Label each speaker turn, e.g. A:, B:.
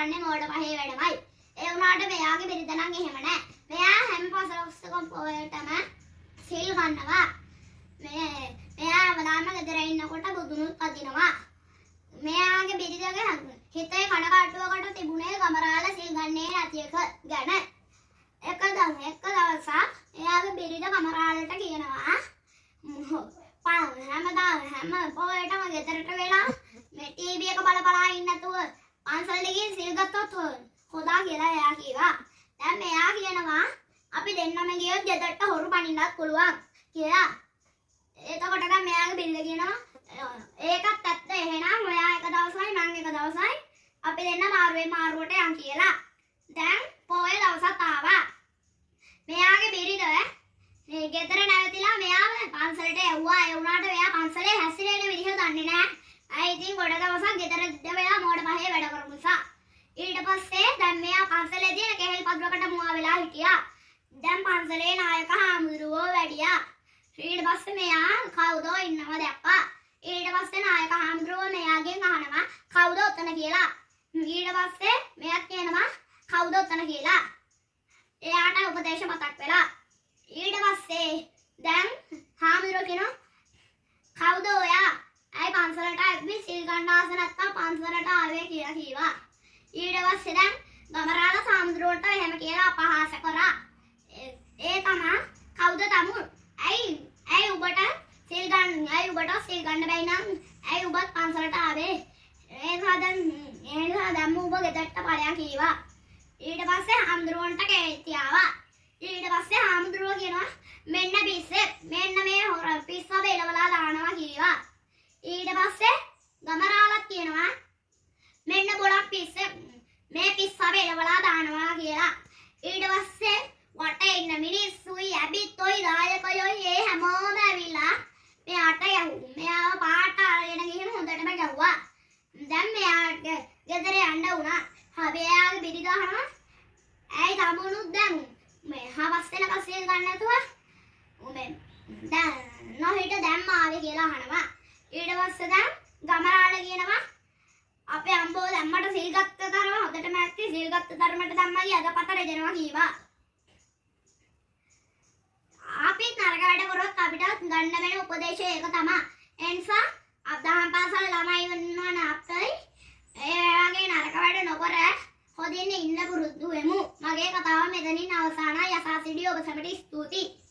A: කරන්නේ මෝඩ පහේ වැඩමයි. ඒ වුණාට මෙයාගේ බිරිඳ නම් එහෙම නැහැ. මෙයා හැම පසළොස්වකම පොයටම සිල් ගන්නවා. මෙයා වදාම ගෙදර ඉන්නකොට බුදුනුත් අදිනවා. මෙයාගේ බිරිඳගේ හිතේ කඩකාටුවකට තිබුණේ ගමරාල සිල් ගන්නේ නැති එක ගැන. එක දවසක් එයාගේ බිරිඳ ගමරාලට කියනවා හැම පොයටම ගෙදරට වෙලා මේ ටීවී එක බල ඉන්න නැතුව පන්සලට ගිහින් සිල් ගත්තොත් හොදා කියලා එයා කිව්වා. දැන් මෙයා කියනවා අපි දෙන්නම ගියොත් ගෙදරට හොරු පනින්නත් පුළුවන් කියලා. එතකොට නම් මෙයාගේ බිරිඳ කියනවා ඒකත් ඇත්ත. එහෙනම් ඔයා එක දවසයි මං එක දවසයි අපි දෙන්න මාරුවට යන් කියලා. දැන් පොය දවසක් ආවා. මෙයාගේ බිරිඳ මේ ගෙදර නැවතිලා මෙයාව පන්සලට යවුවා. ඒ වුණාට මෙයා පන්සලේ හැසිරෙන විදිහ දන්නේ නැහැ. අය ඉතින් ගොඩ දවසක් ගෙදර වෙලා මෝඩ පහේ වැඩ කරපු නිසා. ඊට පස්සේ දැන් මෙයා පන්සලේ තියෙන කෙහෙල් පත්‍රකට මුවා වෙලා හිටියා. දැන් පන්සලේ නායක හාමුදුරුවෝ වැඩියා. ඊට පස්සේ මෙයා කවුදෝ ඉන්නව දැක්කා. ඊට පස්සේ නායක හාමුදුරුවෝ මෙයාගෙන් අහනවා කවුද ඔතන කියලා. ඊට පස්සේ මෙයාත් කියනවා කවුද ඔතන කියලා. එයාට උපදේශ මතක් වෙලා. ඊට පස්සේ දැන් හාමුදුරුවෝ කියනවා කවුද ඔයා? අය පන්සලට ඇවිත් සිල් ගන්න ආස නැත්තම් පන්සලට ආවේ කියලා කිව්වා. ඊට පස්සේ දැන් ගමරාල හාමුදුරුවන්ට එහෙම කියලා අපහාස කරා. ඒ තමයි කවුද තමුන්? ඇයි ඔබට සිල් ගන්න බැයි නම් ඇයි ඔබත් පන්සලට ආවේ? ඒ නිසා දැන් ඔබ ගෙදරට ඵලයන් කිව්වා. ඊට පස්සේ හාමුදුරුවන්ට කේන්ති ආවා. ඊට පස්සේ හාමුදුරුවෝ කියනවා මෙන්න පිස්සේ මෙන්න මේ හොර පිස්ස බෙලවලා දානවා කිව්වා. ඊට පස්සේ ගමරාලත් කියනවා මෙන්න බොලක් පිස්සේ මේ පිස්ස බෙලවලා දානවා කියලා. ඊට පස්සේ වටේ ඉන්න මිනිස්සුයි ඇබිත්ොයි දායකයෝයි ඒ හැමෝම ඇවිල්ලා මෙයාට මෙයාව පාට අරගෙන ගිහින් හොඳටම ගැව්වා. දැන් මෙයාට ගෙදර යන්න වුණා. හැබැයි බිරිඳ අහනවා ඇයි තමුණුත් දැන් මේ හවස් වෙනකන් සිල් ගන්න නැතුව දැන් නොහිට දැම්ම ආවේ කියලා අහනවා. ඊට පස්සේ දැන් ගමරාල කියනවා අපේ අම්බෝ දැම්මට සිල් ගත්ත තරම හොඳටම ඇත්ති සිල් ගත්ත තරමට දැම්මයි අදපත රෙදෙනවා කීවා. අපි නරක වැඩ කරොත් අපිට ගන්න වෙන උපදේශය ඒක තමයි. ඒ නිසා අදහම් පාසල් ළමයි වෙනවන අපයි ඒ වගේ නරක වැඩ නොකර හොදින් ඉන්න පුරුදු වෙමු. මගේ කතාව මෙතනින් අවසానයි. යසාසිඩි ඔබ සැමට ස්තුතියි.